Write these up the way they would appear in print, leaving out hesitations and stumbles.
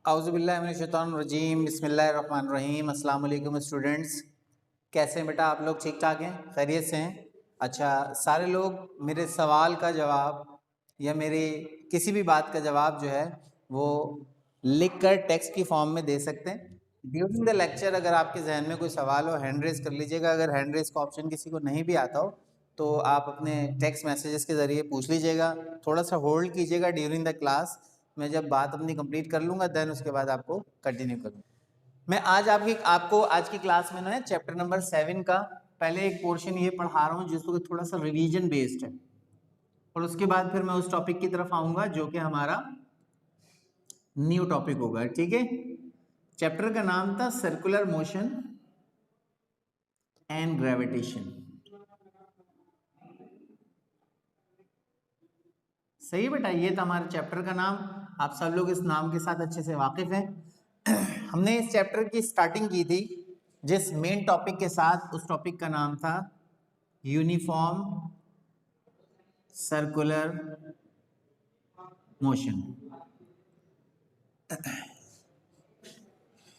औज़ुबिल्लाहिमिनश्शैतानिर्रजीम बिस्मिल्लाहिर्रहमानिर्रहीम। अस्सलाम वालेकुम स्टूडेंट्स, कैसे हैं बेटा आप लोग? ठीक ठाक हैं, खैरियत से हैं? अच्छा, सारे लोग मेरे सवाल का जवाब या मेरी किसी भी बात का जवाब जो है वो लिख कर टेक्स्ट की फॉर्म में दे सकते हैं। ड्यूरिंग द लेक्चर अगर आपके जहन में कोई सवाल हो हैंड रेज कर लीजिएगा। अगर हैंड रेज का ऑप्शन किसी को नहीं भी आता हो तो आप अपने टेक्स्ट मैसेजेस के ज़रिए पूछ लीजिएगा। थोड़ा सा होल्ड कीजिएगा ड्यूरिंग द क्लास। मैं जब बात अपनी कंप्लीट कर लूँगा देन उसके बाद आपको कंटिन्यू करूँगा। मैं आज आपको आज की क्लास में ना चैप्टर नंबर 7 का पहले एक पोर्शन ये पढ़ा रहा हूँ जिसको थोड़ा सा रिवीजन बेस्ड है, और उसके बाद फिर मैं उस टॉपिक की तरफ आऊँगा जो कि हमारा न्यू टॉपिक होगा। ठीक है, चैप्टर का नाम था सर्कुलर मोशन एंड ग्रेविटेशन। सही है बेटा, ये था हमारे चैप्टर का नाम। आप सब लोग इस नाम के साथ अच्छे से वाकिफ हैं। हमने इस चैप्टर की स्टार्टिंग की थी जिस मेन टॉपिक के साथ, उस टॉपिक का नाम था uniform circular motion.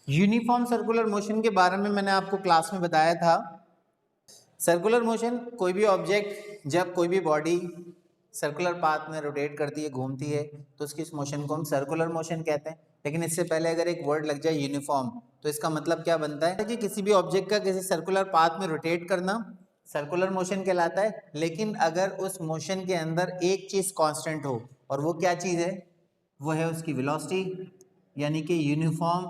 Uniform circular motion के बारे में मैंने आपको क्लास में बताया था। सर्कुलर मोशन, कोई भी ऑब्जेक्ट जब कोई भी बॉडी सर्कुलर पाथ में रोटेट करती है, घूमती है, तो उसकी इस मोशन को हम सर्कुलर मोशन कहते हैं। लेकिन इससे पहले अगर एक वर्ड लग जाए यूनिफॉर्म, तो इसका मतलब क्या बनता है कि किसी भी ऑब्जेक्ट का किसी सर्कुलर पाथ में रोटेट करना सर्कुलर मोशन कहलाता है। लेकिन अगर उस मोशन के अंदर एक चीज कांस्टेंट हो, और वो क्या चीज है? वो है उसकी वेलोसिटी, यानी कि यूनिफॉर्म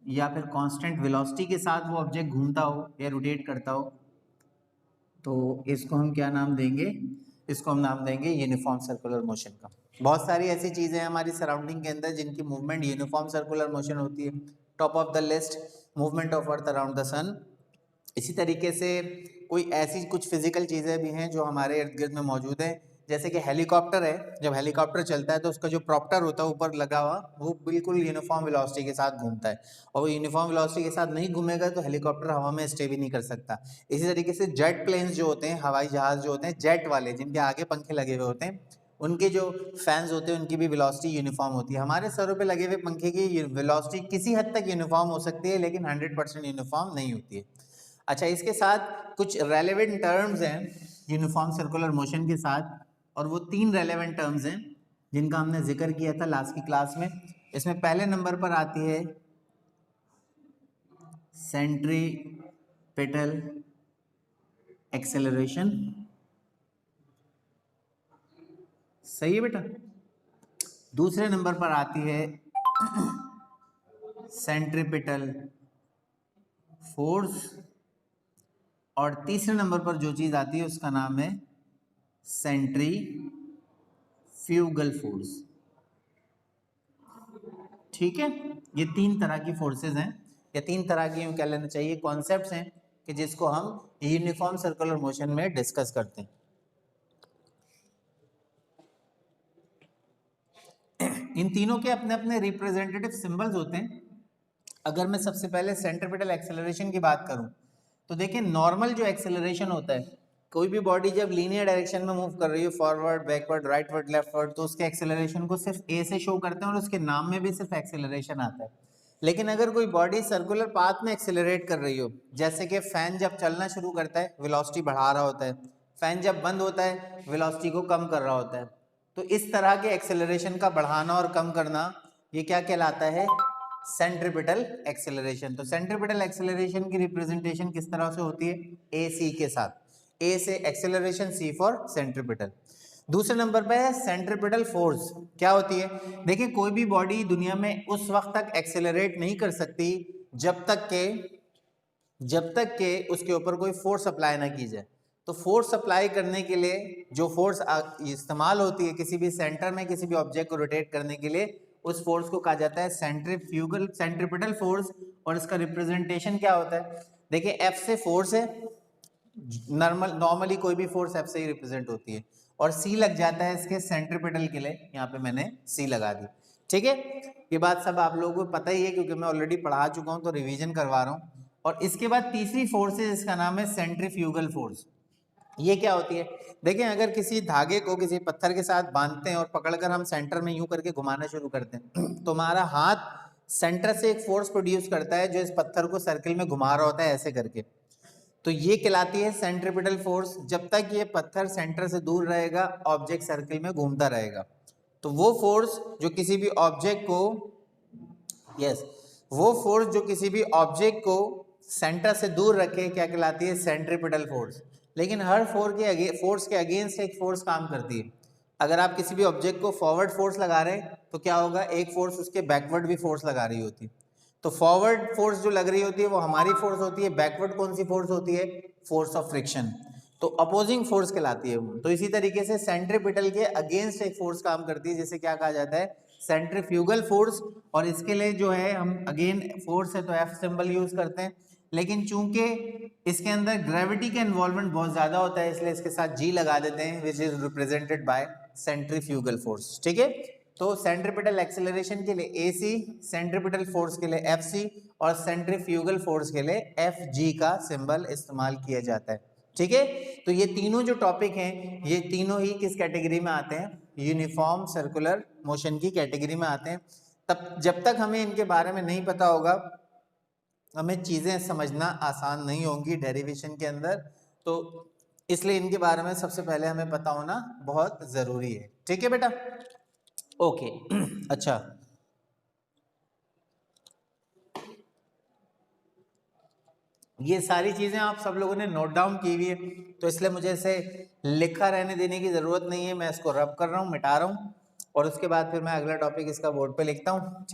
या फिर कांस्टेंट वेलोसिटी के साथ वो ऑब्जेक्ट घूमता हो या रोटेट करता हो, तो इसको हम क्या नाम देंगे? इसको हम नाम देंगे यूनिफॉर्म सर्कुलर मोशन का। बहुत सारी ऐसी चीज़ें हैं हमारी सराउंडिंग के अंदर जिनकी मूवमेंट यूनिफॉर्म सर्कुलर मोशन होती है। Top of the list movement of earth around the sun. इसी तरीके से कोई ऐसी कुछ फिजिकल चीज़ें भी हैं जो हमारे इर्द गिर्द में मौजूद हैं, जैसे कि हेलीकॉप्टर है। जब हेलीकॉप्टर चलता है तो उसका जो प्रॉप्टर होता है ऊपर लगा हुआ, वो बिल्कुल यूनिफॉर्म वेलोसिटी के साथ घूमता है, और वो यूनिफॉर्म वेलोसिटी के साथ नहीं घूमेगा तो हेलीकॉप्टर हवा में स्टे भी नहीं कर सकता। इसी तरीके से जेट प्लेन्स जो होते हैं, हवाई जहाज जो होते हैं जेट वाले, जिनके आगे पंखे लगे हुए होते हैं, उनके जो फैंस होते हैं उनकी भी वेलोसिटी यूनिफॉर्म होती है। हमारे सरों पे लगे हुए पंखे की वेलोसिटी किसी हद तक यूनिफॉर्म हो सकती है, लेकिन 100% यूनिफॉर्म नहीं होती है। अच्छा, इसके साथ कुछ रेलेवेंट टर्म्स हैं यूनिफॉर्म सर्कुलर मोशन के साथ, और वो 3 रेलेवेंट टर्म्स हैं जिनका हमने जिक्र किया था लास्ट की क्लास में। इसमें पहले नंबर पर आती है सेंट्रीपिटल एक्सेलरेशन। सही है बेटा। दूसरे नंबर पर आती है सेंट्रीपिटल फोर्स, और तीसरे नंबर पर जो चीज आती है उसका नाम है सेंट्रीफ्यूगल फोर्स। ठीक है, ये 3 तरह की फोर्सेस हैं, या 3 तरह की यूं कह लेना चाहिए कॉन्सेप्ट्स हैं कि जिसको हम यूनिफॉर्म सर्कुलर मोशन में डिस्कस करते हैं। इन तीनों के अपने अपने रिप्रेजेंटेटिव सिंबल्स होते हैं। अगर मैं सबसे पहले सेंट्रीपिटल एक्सेलरेशन की बात करूं, तो देखिए नॉर्मल जो एक्सेलरेशन होता है, कोई भी बॉडी जब लीनियर डायरेक्शन में मूव कर रही है, फॉरवर्ड, बैकवर्ड, राइटवर्ड, लेफ्टवर्ड, तो उसके एक्सेलरेशन को सिर्फ ए से शो करते हैं और उसके नाम में भी सिर्फ एक्सेलरेशन आता है। लेकिन अगर कोई बॉडी सर्कुलर पाथ में एक्सेलरेट कर रही हो, जैसे कि फैन जब चलना शुरू करता है वेलोसिटी बढ़ा रहा होता है, फैन जब बंद होता है वेलोसिटी को कम कर रहा होता है, तो इस तरह के एक्सेलरेशन का बढ़ाना और कम करना, ये क्या कहलाता है? Centripetal acceleration. तो सेंट्रीपिटल एक्सेलरेशन की रिप्रेजेंटेशन किस तरह से होती है? ए सी के साथ, ए से एक्सेलरेशन, सी फॉर सेंट्रीपिटल। दूसरे नंबर पे है सेंट्रीपिटल फोर्स। क्या होती है? देखिए कोई भी बॉडी दुनिया में उस वक्त तक एक्सेलरेट नहीं कर सकती जब तक के उसके ऊपर कोई फोर्स अप्लाई ना की जाए। तो फोर्स अप्लाई करने के लिए जो फोर्स इस्तेमाल होती है किसी भी सेंटर में किसी भी ऑब्जेक्ट को रोटेट करने के लिए, उस फोर्स को कहा जाता है सेंट्रीपिटल फोर्स। और इसका रिप्रेजेंटेशन क्या होता है? देखिए एफ से फोर्स है, नॉर्मली कोई भी फोर्स एफ से ही रिप्रेजेंट होती है, और सी लग जाता है इसके सेंट्रीपिटल के लिए, यहाँ पे मैंने सी लगा दी। ठीक है, ये बात सब आप लोगों को पता ही है क्योंकि मैं ऑलरेडी पढ़ा चुका हूँ, तो रिवीजन करवा रहा हूँ। और इसके बाद तीसरी फोर्स है जिसका नाम है सेंट्रीफ्यूगल फोर्स। ये क्या होती है? देखें, अगर किसी धागे को किसी पत्थर के साथ बांधते हैं और पकड़कर हम सेंटर में यूं करके घुमाना शुरू करते हैं तो हमारा हाथ सेंटर से एक फोर्स प्रोड्यूस करता है जो इस पत्थर को सर्किल में घुमा रहा होता है ऐसे करके। तो ये कहलाती है सेंट्रिपिटल फोर्स। जब तक ये पत्थर सेंटर से दूर रहेगा ऑब्जेक्ट सर्किल में घूमता रहेगा। तो वो फोर्स जो किसी भी ऑब्जेक्ट को वो फोर्स जो किसी भी ऑब्जेक्ट को सेंटर से दूर रखे क्या कहलाती है? Centripetal force. लेकिन हर फोर्स के अगेंस्ट एक फोर्स काम करती है। अगर आप किसी भी ऑब्जेक्ट को फॉरवर्ड फोर्स लगा रहे हैं तो क्या होगा? एक फोर्स उसके बैकवर्ड भी फोर्स लगा रही होती है। तो फॉरवर्ड फोर्स जो लग रही होती है वो हमारी फोर्स होती है, बैकवर्ड कौन सी फोर्स होती है? Force of friction. तो अपोजिंग फोर्स कहलाती है वो। तो इसी तरीके से सेंट्रिपिटल के अगेंस्ट एक फोर्स काम करती है जिसे क्या कहा जाता है? Centrifugal force. और इसके लिए जो है हम अगेन फोर्स है तो एफ सिंबल यूज करते हैं, लेकिन चूंकि इसके अंदर ग्रेविटी का इन्वॉल्वमेंट बहुत ज्यादा होता है इसलिए इसके साथ जी लगा देते हैं, which is represented by centrifugal force. ठीक है, तो सेंट्रिपिटल एक्सेलरेशन के लिए AC, सेंट्रिपिटल फोर्स के लिए FC और सेंट्रीफ्यूगल फोर्स के लिए FG का सिंबल इस्तेमाल किया जाता है। ठीक है, तो ये तीनों जो टॉपिक हैं ये तीनों ही किस कैटेगरी में आते हैं? यूनिफॉर्म सर्कुलर मोशन की कैटेगरी में आते हैं। तब जब तक हमें इनके बारे में नहीं पता होगा हमें चीजें समझना आसान नहीं होंगी डेरिवेशन के अंदर। तो इसलिए इनके बारे में सबसे पहले हमें पता होना बहुत जरूरी है। ठीक है बेटा, ओके। अच्छा, ये सारी चीजें आप सब लोगों ने नोट डाउन की हुई है तो इसलिए मुझे इसे लिखा रहने देने की जरूरत नहीं है। मैं इसको रब कर रहा हूँ, मिटा रहा हूँ और उसके बाद फिर मैं अगला टॉपिक इसका बोर्ड पे लिखता हूँ।